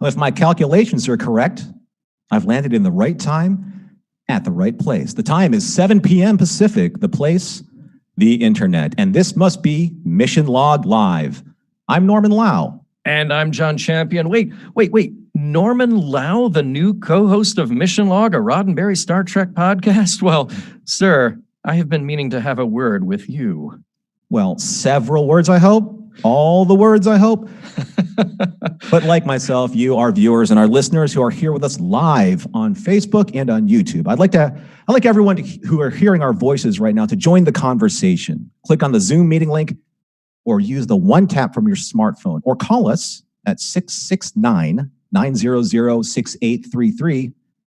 Well, if my calculations are correct, I've landed in the right time at the right place. The time is 7 p.m. Pacific, the place, the internet. And this must be Mission Log Live. I'm Norman Lao. And I'm John Champion. Wait. Norman Lao, the new co-host of Mission Log, a Roddenberry Star Trek podcast? Well, sir, I have been meaning to have a word with you. Well, several words, I hope. All the words, I hope. But like myself, you, our viewers, and our listeners who are here with us live on Facebook and on YouTube, I'd like everyone who are hearing our voices right now to join the conversation. Click on the Zoom meeting link or use the one tap from your smartphone or call us at 669-900-6833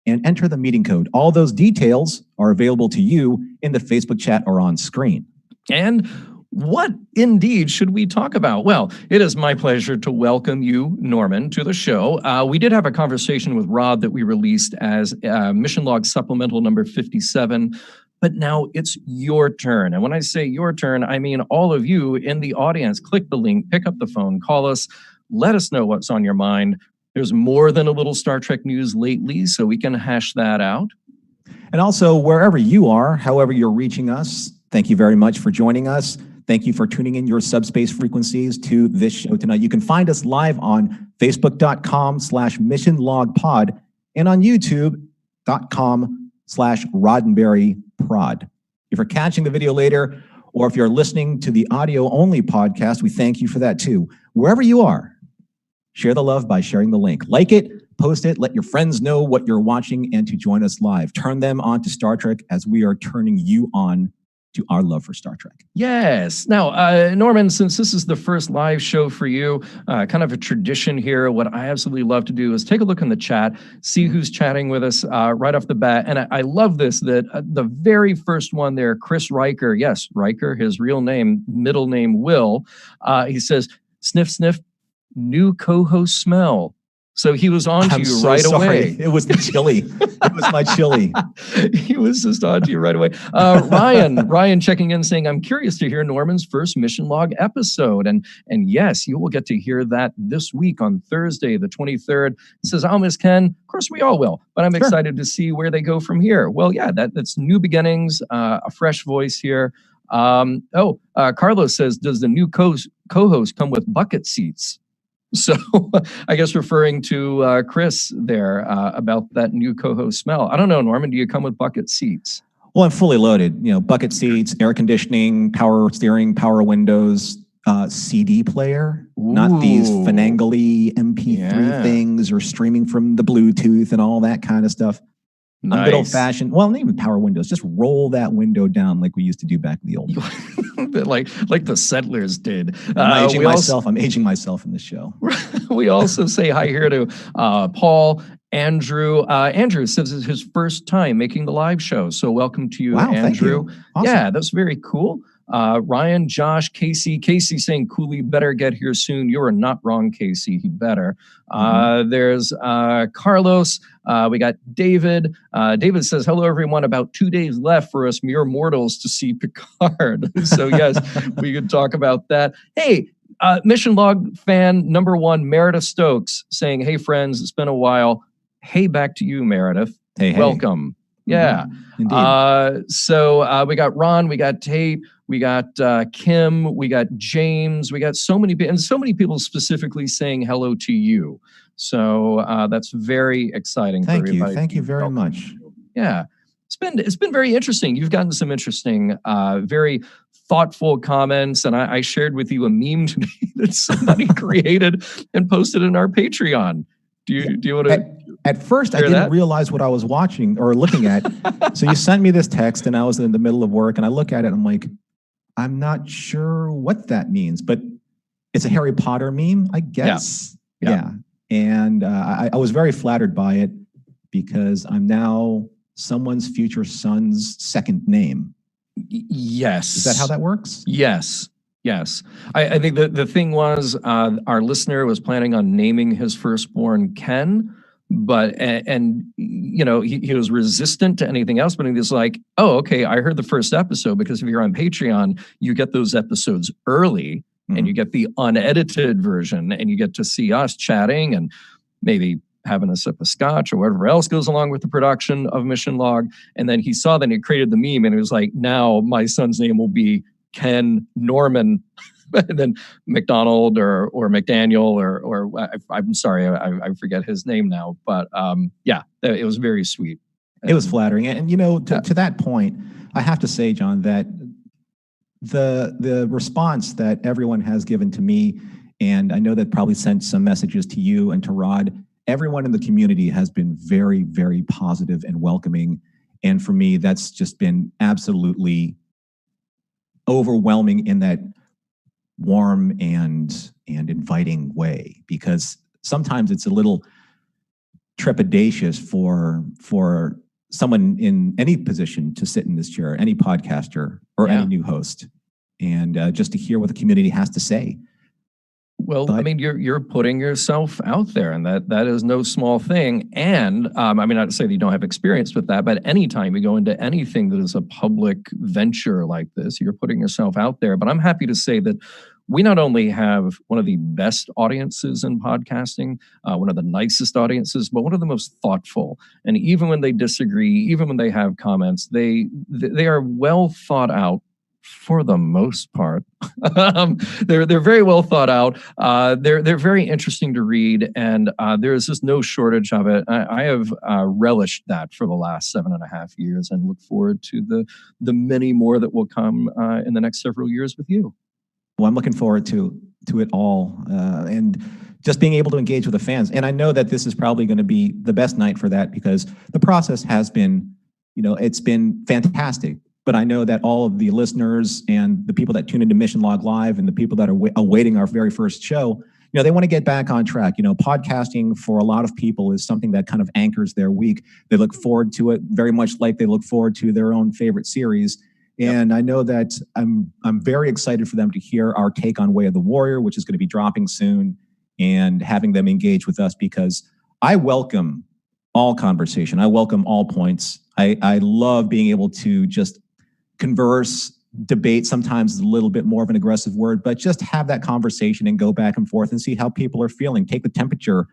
and enter the meeting code. All those details are available to you in the Facebook chat or on screen. And what indeed should we talk about? Well, it is my pleasure to welcome you, Norman, to the show. We did have a conversation with Rod that we released as Mission Log Supplemental number 57, but now it's your turn. And when I say your turn, I mean all of you in the audience. Click the link, pick up the phone, call us, let us know what's on your mind. There's more than a little Star Trek news lately, so we can hash that out. And also, wherever you are, however you're reaching us, thank you very much for joining us. Thank you for tuning in your subspace frequencies to this show tonight. You can find us live on facebook.com/missionlogpod and on youtube.com/roddenberryprod. If you're catching the video later, or if you're listening to the audio-only podcast, we thank you for that too. Wherever you are, share the love by sharing the link. Like it, post it, let your friends know what you're watching and to join us live. Turn them on to Star Trek as we are turning you on to our love for Star Trek. Yes. Now, Norman, since this is the first live show for you, kind of a tradition here, what I absolutely love to do is take a look in the chat, see who's chatting with us right off the bat. And I love this, that the very first one there, Chris Riker, yes, Riker, his real name, middle name, Will, he says, sniff, sniff, new co-host smell. So he was on to you right away. It was the chili. It was my chili. He was just on to you right away. Ryan checking in saying, I'm curious to hear Norman's first Mission Log episode. And yes, you will get to hear that this week on Thursday, the 23rd. It says, I'll miss Ken. Of course, we all will. But I'm excited to see where they go from here. Well, yeah, that's new beginnings, a fresh voice here. Carlos says, does the new co-host come with bucket seats? So I guess referring to Chris there about that new co-host smell. I don't know, Norman, do you come with bucket seats? Well, I'm fully loaded. You know, bucket seats, air conditioning, power steering, power windows, CD player, not these finangly MP3 things or streaming from the Bluetooth and all that kind of stuff. Nice. I'm good old fashioned. Well, not even power windows. Just roll that window down like we used to do back in the old days. like the settlers did. I'm aging myself in this show. We also say hi here to Paul. Andrew. Andrew says it's his first time making the live show. So welcome to you, wow, Andrew. Thank you. Awesome. Yeah, that's very cool. Ryan, Josh, Casey saying, Cooley better get here soon. You are not wrong, Casey. He better. There's Carlos. We got David. David says, hello, everyone. About 2 days left for us mere mortals to see Picard. So, yes, we could talk about that. Hey, Mission Log fan number one, Meredith Stokes, saying, hey, friends, it's been a while. Hey, back to you, Meredith. Hey. Welcome. Yeah. Indeed. So we got Ron, we got Tate, we got Kim, we got James, we got so many people, and so many people specifically saying hello to you. So that's very exciting. Thank you. Thank you very much. Yeah. It's been very interesting. You've gotten some interesting, very thoughtful comments. And I shared with you a meme today that somebody created and posted in our Patreon. Do you want to? At first, I didn't realize what I was watching or looking at. So you sent me this text and I was in the middle of work and I look at it and I'm like, I'm not sure what that means, but it's a Harry Potter meme, I guess. Yeah. And I was very flattered by it because I'm now someone's future son's second name. Yes. Is that how that works? Yes. I think the thing was our listener was planning on naming his firstborn Ken, but you know, he was resistant to anything else, but he was like, oh, okay, I heard the first episode because if you're on Patreon, you get those episodes early and you get the unedited version and you get to see us chatting and maybe having a sip of scotch or whatever else goes along with the production of Mission Log. And then he saw that and he created the meme, and it was like, now my son's name will be Ken Norman. And then McDonald or McDaniel or I'm sorry, I forget his name now. But yeah, it was very sweet. It was flattering. And, to that point, I have to say, John, that the response that everyone has given to me, and I know that probably sent some messages to you and to Rod, everyone in the community has been very, very positive and welcoming. And for me, that's just been absolutely overwhelming in that warm and inviting way, because sometimes it's a little trepidatious for someone in any position to sit in this chair, any podcaster or any new host, and just to hear what the community has to say. Well, I mean, you're putting yourself out there, and that is no small thing. And I mean, not to say that you don't have experience with that, but anytime you go into anything that is a public venture like this, you're putting yourself out there. But I'm happy to say that we not only have one of the best audiences in podcasting, one of the nicest audiences, but one of the most thoughtful. And even when they disagree, even when they have comments, they are well thought out. For the most part, they're very well thought out. They're very interesting to read, and there is just no shortage of it. I have relished that for the last 7.5 years, and look forward to the many more that will come in the next several years with you. Well, I'm looking forward to it all, and just being able to engage with the fans. And I know that this is probably going to be the best night for that, because the process has been, it's been fantastic. But I know that all of the listeners and the people that tune into Mission Log Live and the people that are awaiting our very first show, they want to get back on track. Podcasting for a lot of people is something that kind of anchors their week. They look forward to it very much like they look forward to their own favorite series. And I know that I'm very excited for them to hear our take on Way of the Warrior, which is going to be dropping soon, and having them engage with us, because I welcome all conversation. I welcome all points. I love being able to just converse, debate, sometimes is a little bit more of an aggressive word, but just have that conversation and go back and forth and see how people are feeling, take the temperature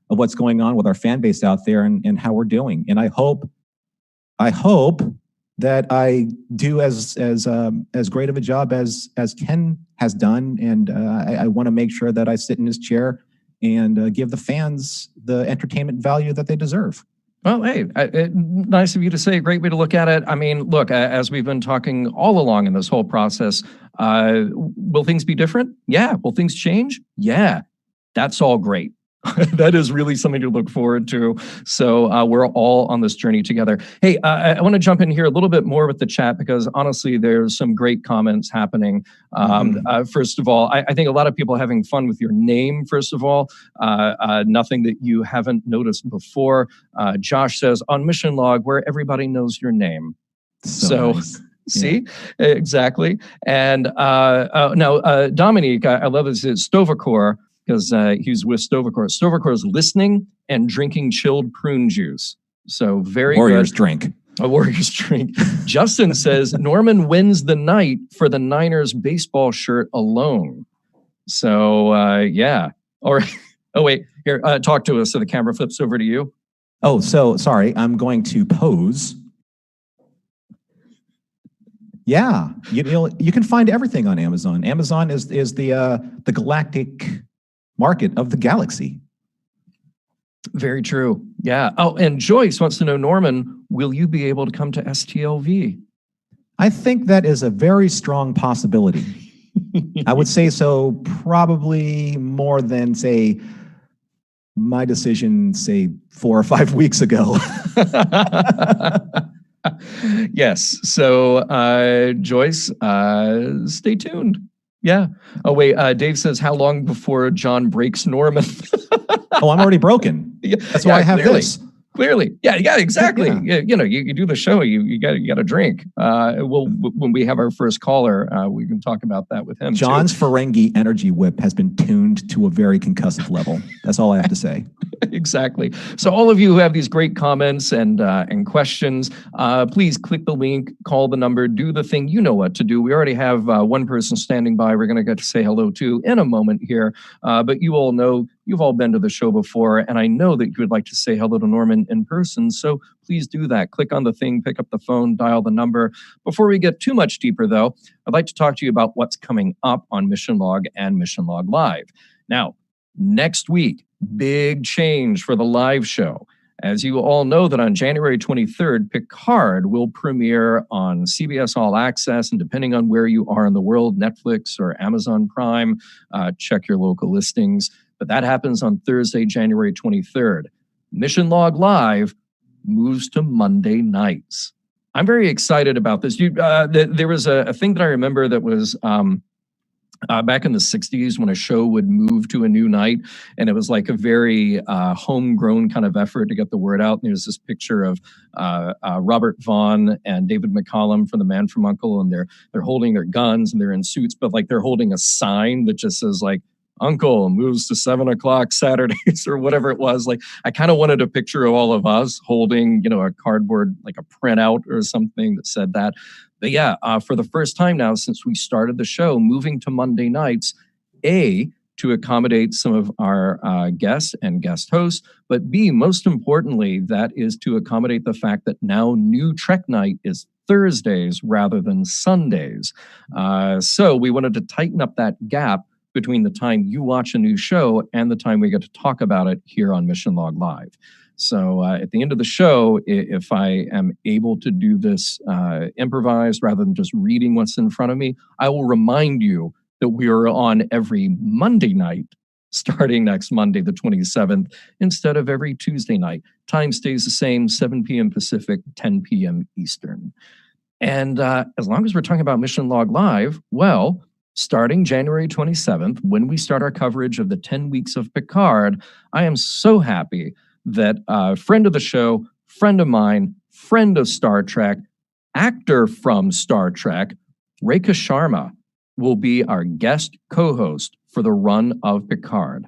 of what's going on with our fan base out there and how we're doing. And I hope that I do as great of a job as Ken has done. And I want to make sure that I sit in his chair and give the fans the entertainment value that they deserve. Well, hey, nice of you to say. A great way to look at it. I mean, look, as we've been talking all along in this whole process, will things be different? Yeah. Will things change? Yeah. That's all great. That is really something to look forward to. So we're all on this journey together. Hey, I want to jump in here a little bit more with the chat, because honestly, there's some great comments happening. First of all, I think a lot of people are having fun with your name, first of all. Nothing that you haven't noticed before. Josh says, on Mission Log, where everybody knows your name. So nice. See, exactly. And now, Dominique, I love this, it's Stovacor, because he's with Stovacor. Stovacor is listening and drinking chilled prune juice. So very Warriors good. Drink. A Warriors drink. Justin says Norman wins the night for the Niners baseball shirt alone. So yeah. Or oh wait, here, talk to us so the camera flips over to you. Oh, so sorry. I'm going to pose. Yeah, you can find everything on Amazon. Amazon is the galactic market of the galaxy. Very true. Yeah. Oh, and Joyce wants to know, Norman, will you be able to come to STLV? I think that is a very strong possibility. I would say so, probably more than, say, my decision, say, 4 or 5 weeks ago. Yes. So, Joyce, stay tuned. Yeah. Oh, wait. Dave says, how long before John breaks Norman? Oh, I'm already broken. That's why I have this. Clearly. Yeah, exactly. Yeah. You do the show, you got to drink. When we have our first caller, we can talk about that with him. John's Ferengi energy whip has been tuned to a very concussive level. That's all I have to say. Exactly. So all of you who have these great comments and questions, please click the link, call the number, do the thing. You know what to do. We already have one person standing by we're going to get to say hello to in a moment here. But you all know you've all been to the show before, and I know that you would like to say hello to Norman in person, so please do that. Click on the thing, pick up the phone, dial the number. Before we get too much deeper, though, I'd like to talk to you about what's coming up on Mission Log and Mission Log Live. Now, next week, big change for the live show. As you all know, that on January 23rd, Picard will premiere on CBS All Access, and depending on where you are in the world, Netflix or Amazon Prime, check your local listings. But that happens on Thursday, January 23rd. Mission Log Live moves to Monday nights. I'm very excited about this. There was a thing that I remember that was back in the 60s when a show would move to a new night, and it was like a very homegrown kind of effort to get the word out. And there's this picture of Robert Vaughn and David McCallum from The Man from U.N.C.L.E., and they're holding their guns and they're in suits, but like they're holding a sign that just says like, "Uncle moves to 7 o'clock Saturdays," or whatever it was. Like, I kind of wanted a picture of all of us holding, a cardboard, like a printout or something that said that. But yeah, for the first time now since we started the show, moving to Monday nights, A, to accommodate some of our guests and guest hosts, but B, most importantly, that is to accommodate the fact that now New Trek Night is Thursdays rather than Sundays. So we wanted to tighten up that gap between the time you watch a new show and the time we get to talk about it here on Mission Log Live. So at the end of the show, if I am able to do this improvised rather than just reading what's in front of me, I will remind you that we are on every Monday night starting next Monday, the 27th, instead of every Tuesday night. Time stays the same, 7 p.m. Pacific, 10 p.m. Eastern. And as long as we're talking about Mission Log Live, well, starting January 27th, when we start our coverage of the 10 weeks of Picard, I am so happy that a friend of the show, friend of mine, friend of Star Trek, actor from Star Trek, Rekha Sharma, will be our guest co-host for the run of Picard.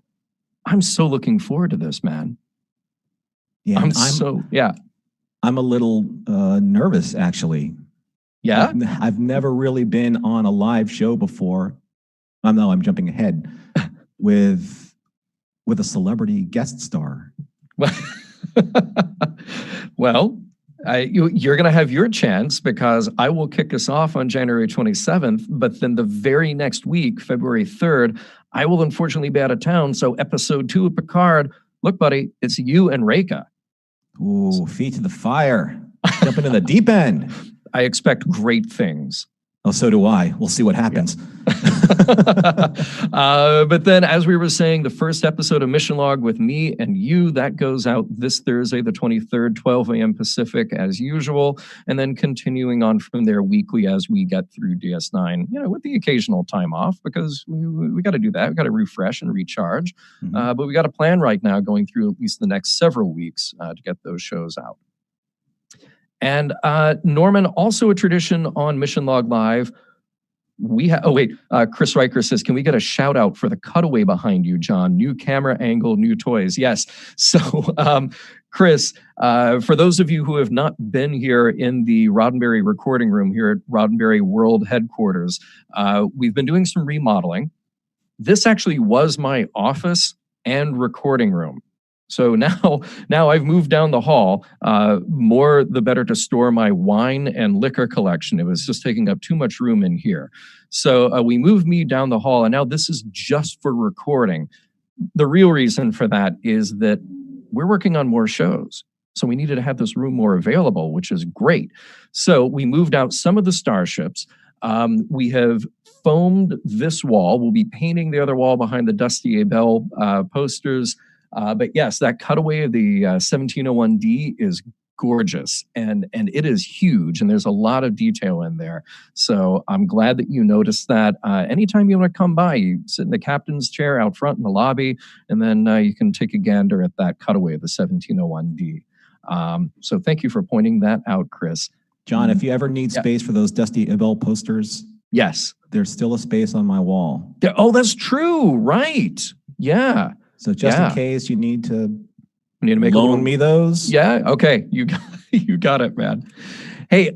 I'm so looking forward to this, man. Yeah, I'm a little nervous, actually. Yeah? I've never really been on a live show before. No, I'm jumping ahead with a celebrity guest star. Well, you're going to have your chance because I will kick us off on January 27th, but then the very next week, February 3rd, I will unfortunately be out of town. So episode 2 of Picard, look, buddy, it's you and Rekha. Ooh, feet to the fire. Jumping in the deep end. I expect great things. Oh, so do I. We'll see what happens. But then, as we were saying, the first episode of Mission Log with me and you, that goes out this Thursday, the 23rd, 12 a.m. Pacific, as usual. And then continuing on from there weekly as we get through DS9, with the occasional time off, because we got to do that. We got to refresh and recharge. Mm-hmm. But we got a plan right now going through at least the next several weeks to get those shows out. And Norman, also a tradition on Mission Log Live. Chris Riker says, can we get a shout out for the cutaway behind you, John? New camera angle, new toys. Yes. So, Chris, for those of you who have not been here in the Roddenberry recording room here at Roddenberry World Headquarters, we've been doing some remodeling. This actually was my office and recording room. So now I've moved down the hall, more the better to store my wine and liquor collection. It was just taking up too much room in here. So we moved me down the hall, and now this is just for recording. The real reason for that is that we're working on more shows. So we needed to have this room more available, which is great. So we moved out some of the starships. We have foamed this wall. We'll be painting the other wall behind the Dusty Abel posters. But yes, that cutaway of the 1701D is gorgeous, and it is huge, and there's a lot of detail in there. So I'm glad that you noticed that. Anytime you want to come by, you sit in the captain's chair out front in the lobby, and then you can take a gander at that cutaway of the 1701D. So thank you for pointing that out, Chris. John, if you ever need space for those Dusty Abel posters, yes, there's still a space on my wall. Oh, that's true. Right. Yeah. So just in case you need to make loan me those. Yeah. Okay. You got it, man. Hey,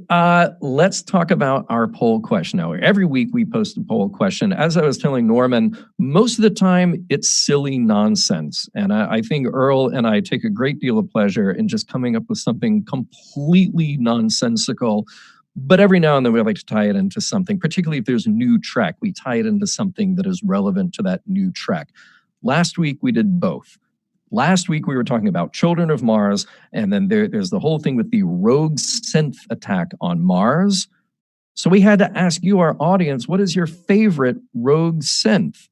let's talk about our poll question now. Every week we post a poll question. As I was telling Norman, most of the time it's silly nonsense. And I think Earl and I take a great deal of pleasure in just coming up with something completely nonsensical. But every now and then we like to tie it into something, particularly if there's a new Trek, we tie it into something that is relevant to that new Trek. Last week we did both. Last week, we were talking about Children of Mars, and then there's the whole thing with the rogue synth attack on Mars. So we had to ask you, our audience, what is your favorite rogue synth?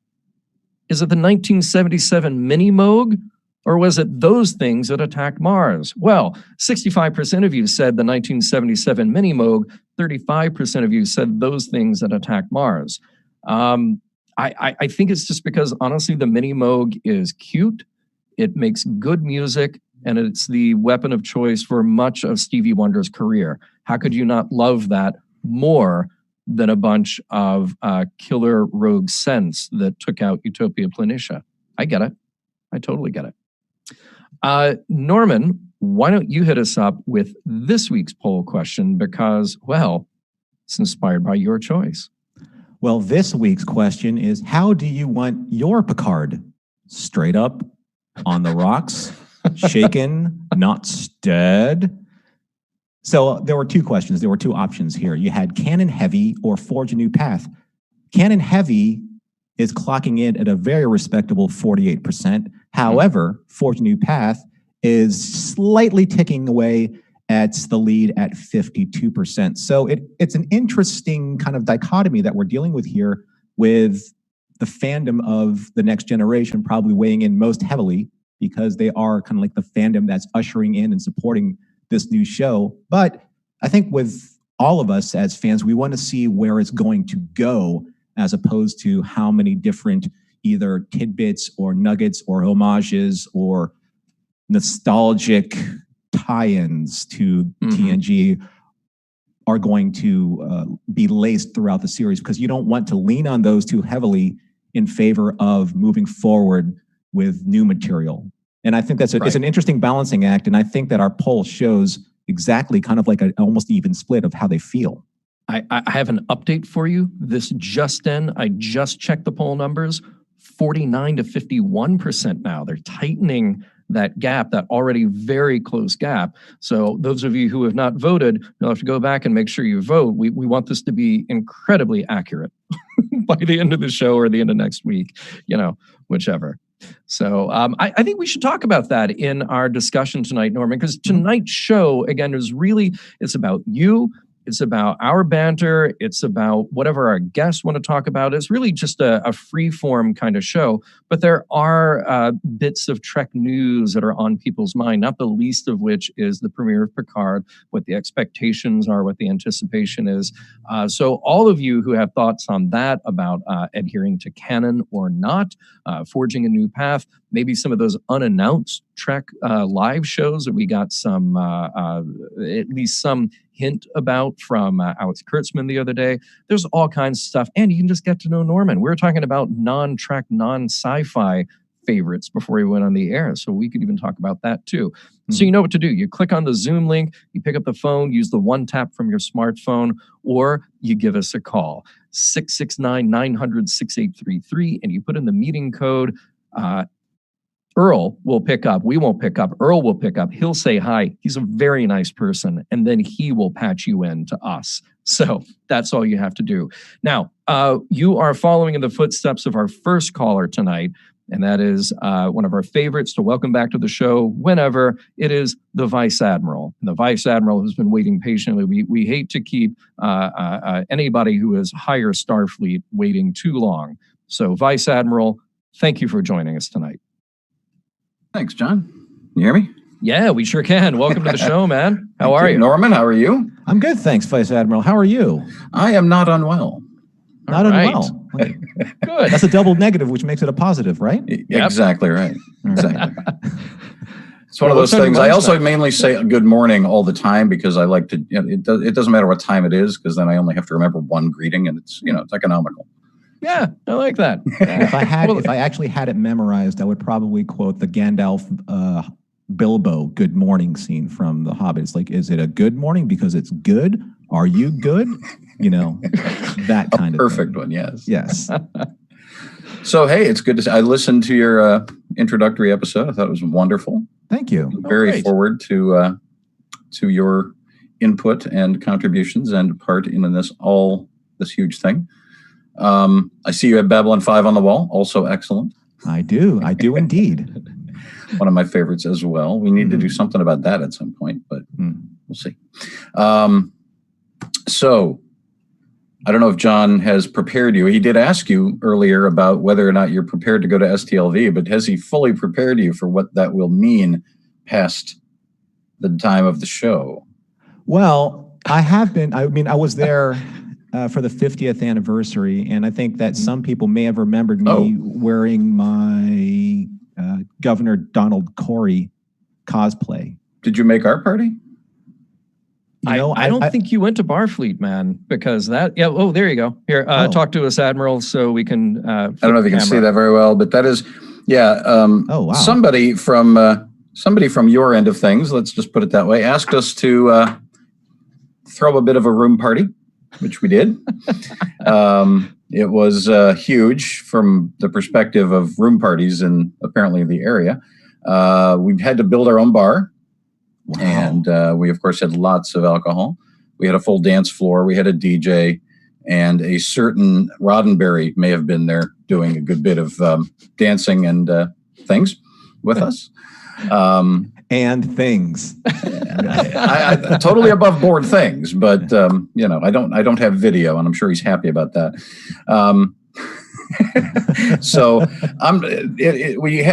Is it the 1977 Mini-Moog, or was it those things that attacked Mars? Well, 65% of you said the 1977 Mini-Moog, 35% of you said those things that attacked Mars. I think it's just because, honestly, the Mini-Moog is cute. It makes good music, and it's the weapon of choice for much of Stevie Wonder's career. How could you not love that more than a bunch of killer rogue synths that took out Utopia Planitia? I get it. I totally get it. Norman, why don't you hit us up with this week's poll question because, well, it's inspired by your choice. Well, this week's question is, how do you want your Picard? Straight up, on the rocks, shaken, not stirred? So there were two questions. There were two options here. You had canon heavy or forge a new path. Canon heavy is clocking in at a very respectable 48%. However, forge a new path is slightly ticking away at the lead at 52%. So it's an interesting kind of dichotomy that we're dealing with here, with the fandom of the next generation probably weighing in most heavily because they are kind of like the fandom that's ushering in and supporting this new show. But I think with all of us as fans, we want to see where it's going to go as opposed to how many different either tidbits or nuggets or homages or nostalgic tie-ins to TNG are going to be laced throughout the series, because you don't want to lean on those too heavily in favor of moving forward with new material. And I think that's it's an interesting balancing act. And I think that our poll shows exactly kind of like an almost even split of how they feel. I have an update for you. This just in, I just checked the poll numbers, 49 to 51% now. They're tightening that gap, that already very close gap. So those of you who have not voted, you'll have to go back and make sure you vote. We want this to be incredibly accurate by the end of the show or the end of next week, whichever. So I think we should talk about that in our discussion tonight, Norman, because tonight's show, again, it's about you. It's about our banter. It's about whatever our guests want to talk about. It's really just a free-form kind of show. But there are bits of Trek news that are on people's mind, not the least of which is the premiere of Picard, what the expectations are, what the anticipation is. So all of you who have thoughts on that, about adhering to canon or not, forging a new path, maybe some of those unannounced Trek live shows that we got some, at least some hint about from Alex Kurtzman the other day. There's all kinds of stuff. And you can just get to know Norman. We were talking about non-Trek, non-sci-fi favorites before we went on the air. So we could even talk about that too. So you know what to do. You click on the Zoom link, you pick up the phone, use the one tap from your smartphone, or you give us a call, 669-900-6833, and you put in the meeting code. Earl will pick up. We won't pick up. Earl will pick up. He'll say hi. He's a very nice person. And then he will patch you in to us. So that's all you have to do. Now, you are following in the footsteps of our first caller tonight. And that is one of our favorites to welcome back to the show whenever. It is the Vice Admiral. And the Vice Admiral has been waiting patiently. We hate to keep anybody who is higher Starfleet waiting too long. So Vice Admiral, thank you for joining us tonight. Thanks, John. You hear me? Yeah, we sure can. Welcome to the show, man. How are you? Norman, how are you? I'm good, thanks, Vice Admiral. How are you? I am not unwell. Not unwell. Okay. Good. That's a double negative, which makes it a positive, right? Yep. Exactly right. Exactly. It's one of those things. I also mainly say good morning all the time because I like to, it doesn't matter what time it is, because then I only have to remember one greeting, and it's, it's economical. Yeah, I like that. If I actually had it memorized, I would probably quote the Gandalf Bilbo good morning scene from The Hobbit. It's like, is it a good morning because it's good? Are you good? You know, that kind of perfect thing. one. Yes. Yes. So, hey, it's good to see. I listened to your introductory episode. I thought it was wonderful. Thank you. Very forward to your input and contributions and part in this huge thing. I see you have Babylon 5 on the wall. Also excellent. I do indeed. One of my favorites as well. We need to do something about that at some point, but we'll see. So I don't know if John has prepared you. He did ask you earlier about whether or not you're prepared to go to STLV, but has he fully prepared you for what that will mean past the time of the show? Well, I have been. I mean, I was there for the 50th anniversary, and I think that some people may have remembered me wearing my Governor Donald Corey cosplay. Did you make our party? I don't think you went to Barfleet, man, because that. Yeah. Oh, there you go. Here, talk to us, Admiral, so we can. I don't know if you can see that very well, but that is, wow. Somebody from your end of things, let's just put it that way, asked us to throw a bit of a room party, which we did. It was huge from the perspective of room parties in apparently the area. We had to build our own bar. Wow. And we, of course, had lots of alcohol. We had a full dance floor. We had a DJ, and a certain Roddenberry may have been there doing a good bit of dancing and things with us. And things. I totally above board things, but I don't have video, and I'm sure he's happy about that. So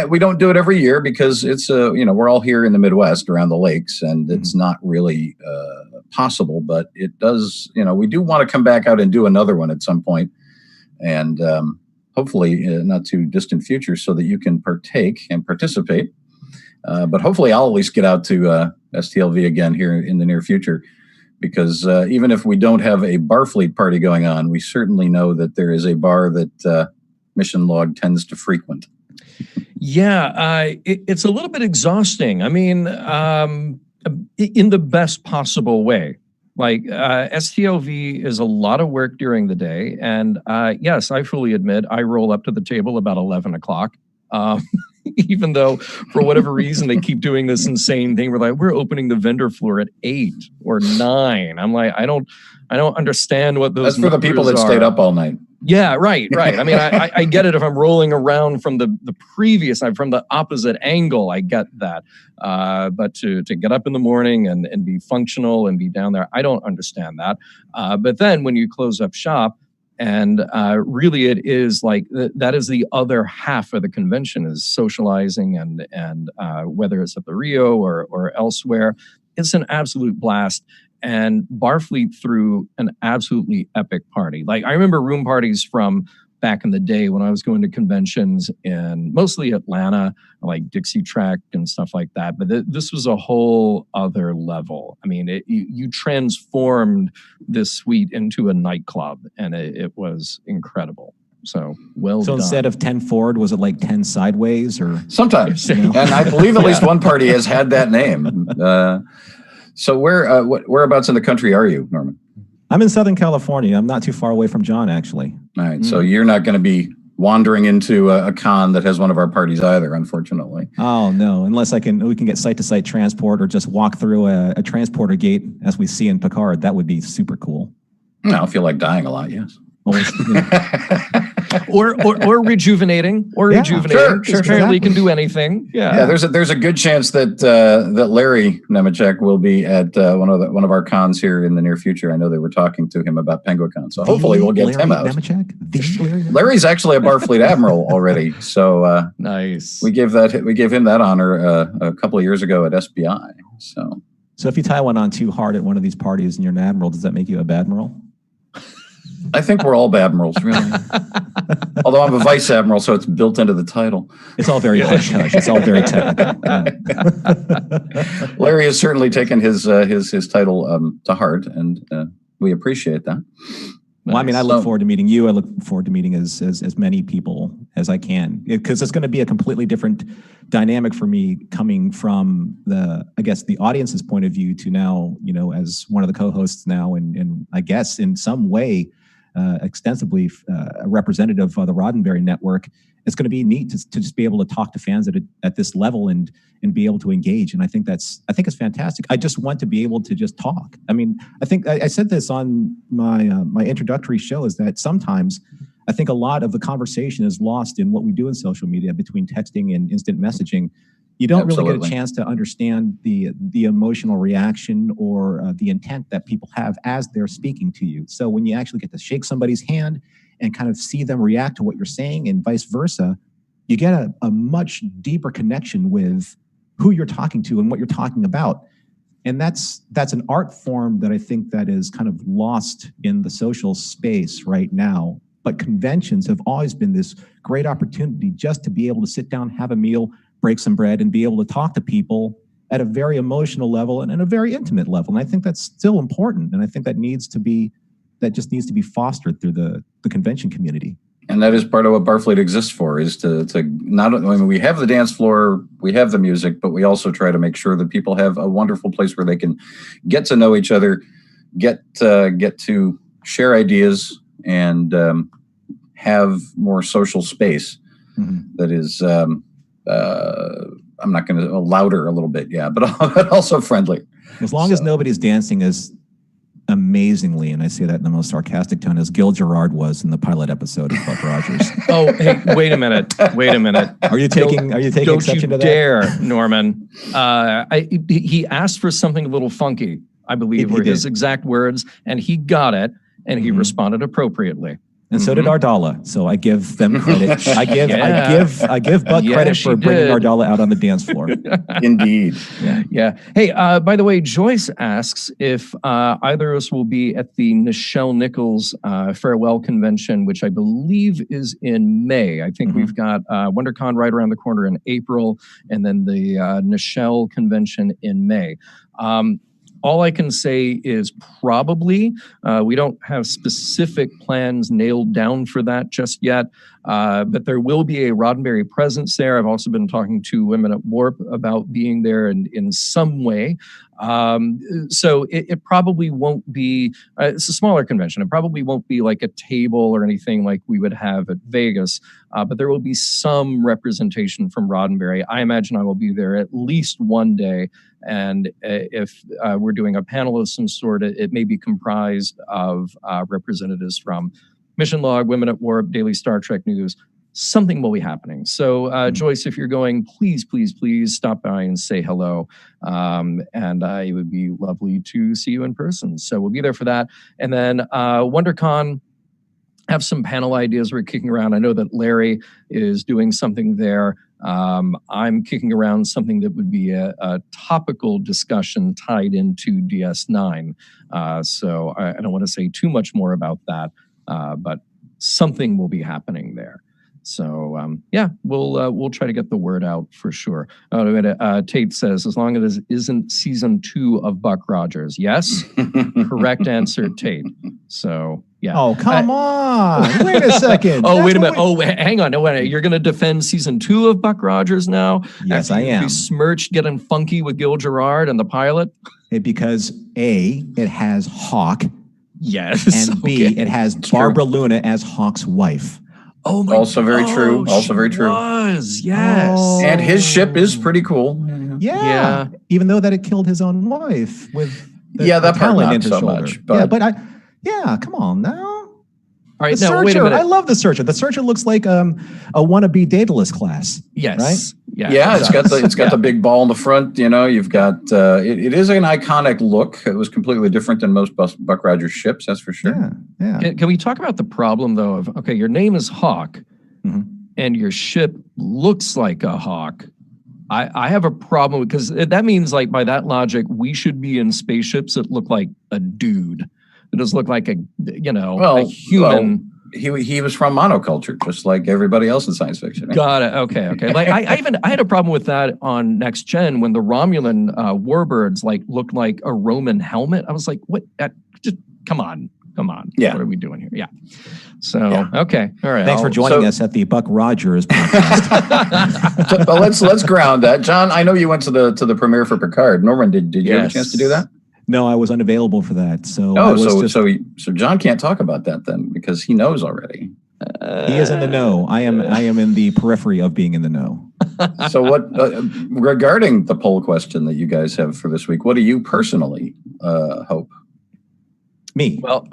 we don't do it every year because it's we're all here in the Midwest around the lakes, and it's not really possible. But it does, we do want to come back out and do another one at some point, and hopefully not too distant future, so that you can partake and participate. But hopefully I'll at least get out to STLV again here in the near future, because even if we don't have a Barfleet party going on, we certainly know that there is a bar that Mission Log tends to frequent. Yeah, it's a little bit exhausting. I mean, in the best possible way. Like STLV is a lot of work during the day. And yes, I fully admit I roll up to the table about 11 o'clock. Even though for whatever reason they keep doing this insane thing where we're opening the vendor floor at 8 or 9. I'm like, I don't understand what those. That's for the people that stayed up all night. Yeah, right. I mean, I get it if I'm rolling around from the previous, from the opposite angle, I get that. But to get up in the morning and be functional and be down there, I don't understand that. But then when you close up shop, and really it is like, that is the other half of the convention, is socializing and whether it's at the Rio or elsewhere, it's an absolute blast. And Barfleet threw an absolutely epic party. Like, I remember room parties from back in the day when I was going to conventions in mostly Atlanta, like Dixie Track and stuff like that. But this was a whole other level. I mean, you transformed this suite into a nightclub, and it was incredible. So well done. Instead of 10 forward, was it like 10 sideways or? Sometimes. And I believe at least one party has had that name. So whereabouts in the country are you, Norman? I'm in Southern California. I'm not too far away from John, actually. All right. So you're not going to be wandering into a con that has one of our parties either, unfortunately. Oh, no. Unless we can get site-to-site transport or just walk through a transporter gate as we see in Picard. That would be super cool. I don't feel like dying a lot, yes. or rejuvenating, Sure, apparently you can do anything. Yeah. There's a good chance that Larry Nemechek will be at one of our cons here in the near future. I know they were talking to him about PenguinCon, so hopefully we'll get him out. Larry's actually a Barfleet Admiral already, so nice. We gave him that honor a couple of years ago at SBI. So if you tie one on too hard at one of these parties and you're an admiral, does that make you a badmiral? I think we're all badmirals, really. Although I'm a vice admiral, so it's built into the title. It's all very hush-hush. It's all very technical. Larry has certainly taken his title to heart, and we appreciate that. Well, I mean, I look forward to meeting you. I look forward to meeting as many people as I can, because it's going to be a completely different dynamic for me coming from the audience's point of view to now, as one of the co-hosts now, and I guess in some way, extensively a representative of the Roddenberry network. It's going to be neat to just be able to talk to fans at this level and be able to engage. And I think it's fantastic. I just want to be able to just talk. I mean, I think I said this on my introductory show, is that sometimes I think a lot of the conversation is lost in what we do in social media between texting and instant messaging. You don't really get a chance to understand the emotional reaction or the intent that people have as they're speaking to you. So when you actually get to shake somebody's hand and kind of see them react to what you're saying and vice versa, you get a much deeper connection with who you're talking to and what you're talking about. And that's an art form that I think that is kind of lost in the social space right now. But conventions have always been this great opportunity just to be able to sit down, have a meal, break some bread, and be able to talk to people at a very emotional level and a very intimate level. And I think that's still important. And I think that just needs to be fostered through the convention community. And that is part of what Barfleet exists for, is to not only, we have the dance floor, we have the music, but we also try to make sure that people have a wonderful place where they can get to know each other, get to share ideas, and have more social space that is, I'm not going to, louder a little bit, yeah, but also friendly. As long as nobody's dancing as amazingly, and I say that in the most sarcastic tone, as Gil Gerard was in the pilot episode of Buck Rogers. Oh, hey, wait a minute. Are you taking exception to that? Don't you dare, Norman. He asked for something a little funky, I believe, were his exact words, and he got it, and he responded appropriately. And so did Ardala. So I give them credit. I give Buck credit for bringing Ardala out on the dance floor. Indeed. Yeah. Hey, by the way, Joyce asks if either of us will be at the Nichelle Nichols farewell convention, which I believe is in May. I think we've got WonderCon right around the corner in April, and then the Nichelle convention in May. All I can say is probably, we don't have specific plans nailed down for that just yet, but there will be a Roddenberry presence there. I've also been talking to Women at Warp about being there in some way. So it probably won't be, it's a smaller convention. It probably won't be like a table or anything like we would have at Vegas, but there will be some representation from Roddenberry. I imagine I will be there at least one day. And if we're doing a panel of some sort, it may be comprised of representatives from Mission Log, Women at Warp, Daily Star Trek News. Something will be happening. So, Joyce, if you're going, please stop by and say hello. And it would be lovely to see you in person. So we'll be there for that. And then WonderCon, have some panel ideas we're kicking around. I know that Larry is doing something there. I'm kicking around something that would be a topical discussion tied into DS9. So I don't want to say too much more about that, but something will be happening there. So we'll try to get the word out for sure. Tate says, as long as it isn't season 2 of Buck Rogers. Yes, correct answer, Tate. So yeah. Oh, come on! Wait a second. Wait a minute. Hang on. No, wait. You're going to defend season 2 of Buck Rogers now? Yes, I am. Besmirched getting funky with Gil Gerard and the pilot. Because A, it has Hawk. Yes. And B, it has Barbara Luna as Hawk's wife. Oh my! Also very true. Also very true. Yes. And his ship is pretty cool. Yeah. Even though that it killed his own wife with that part not so much. But come on now. All right, now wait a minute. I love the Searcher. The Searcher looks like a wannabe Daedalus class. Yes. Right? Yeah. It's got the big ball in the front. You've got it is an iconic look. It was completely different than most Buck Rogers ships. That's for sure. Yeah. Can we talk about the problem though of your name is Hawk, and your ship looks like a hawk? I have a problem because that means, like, by that logic, we should be in spaceships that look like a dude. It does look like a human. He was from monoculture, just like everybody else in science fiction. Right? Got it. Okay. Like I had a problem with that on Next Gen when the Romulan warbirds looked like a Roman helmet. I was like, what? Just come on. Come on. Yeah. What are we doing here? Yeah. So, okay. All right. Thanks for joining us at the Buck Rogers podcast. But let's ground that. John, I know you went to the premiere for Picard. Norman, did you have a chance to do that? No, I was unavailable for that. So so John can't talk about that then because he knows already. He is in the know. I am in the periphery of being in the know. So what regarding the poll question that you guys have for this week, what do you personally hope? Me. Well,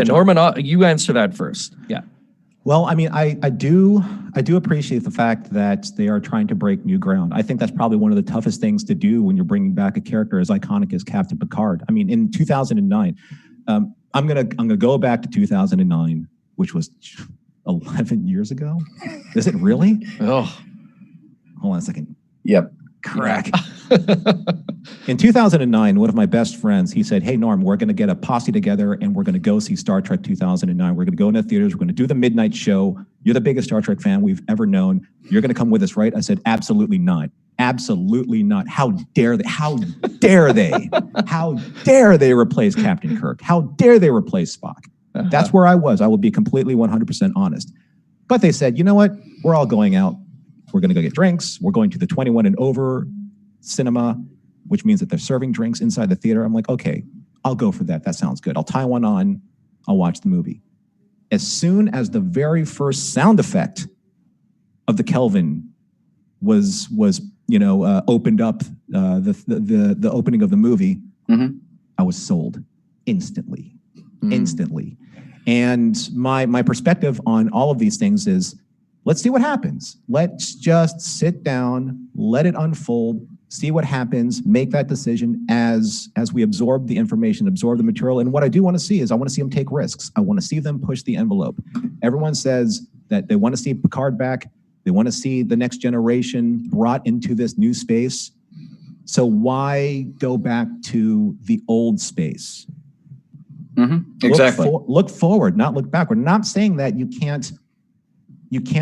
Norman, you answer that first. Yeah. Well, I mean, I do appreciate the fact that they are trying to break new ground. I think that's probably one of the toughest things to do when you're bringing back a character as iconic as Captain Picard. I mean, in 2009, I'm gonna go back to 2009, which was 11 years ago. Is it really? Oh, hold on a second. Yep. Crack. In 2009, one of my best friends, he said, "Hey, Norm, we're going to get a posse together and we're going to go see Star Trek 2009. We're going to go into theaters. We're going to do the midnight show. You're the biggest Star Trek fan we've ever known. You're going to come with us, right?" I said, "Absolutely not. Absolutely not. How dare they? How dare they? How dare they replace Captain Kirk? How dare they replace Spock?" That's where I was. I will be completely 100% honest. But they said, "You know what? We're all going out. We're going to go get drinks. We're going to the 21 and over cinema, which means that they're serving drinks inside the theater." I'm like, okay, I'll go for that. That sounds good. I'll tie one on. I'll watch the movie. As soon as the very first sound effect of the Kelvin was opened up, the opening of the movie, I was sold instantly. And my perspective on all of these things is, let's see what happens. Let's just sit down, let it unfold, see what happens, make that decision as we absorb the information, absorb the material. And what I do want to see is I want to see them take risks. I want to see them push the envelope. Everyone says that they want to see Picard back. They want to see the next generation brought into this new space. So why go back to the old space? Exactly. Look forward, not look backward. Not saying that you can't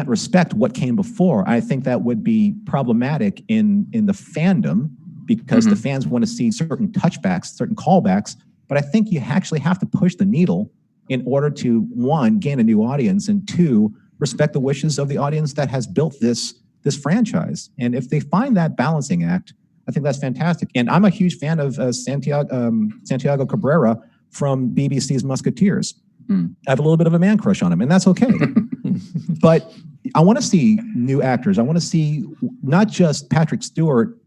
respect what came before. I think that would be problematic in the fandom because the fans want to see certain touchbacks, certain callbacks. But I think you actually have to push the needle in order to, one, gain a new audience, and two, respect the wishes of the audience that has built this franchise. And if they find that balancing act, I think that's fantastic. And I'm a huge fan of Santiago Cabrera from BBC's Musketeers. I have a little bit of a man crush on him, and that's okay. But I want to see new actors. I want to see not just Patrick Stewart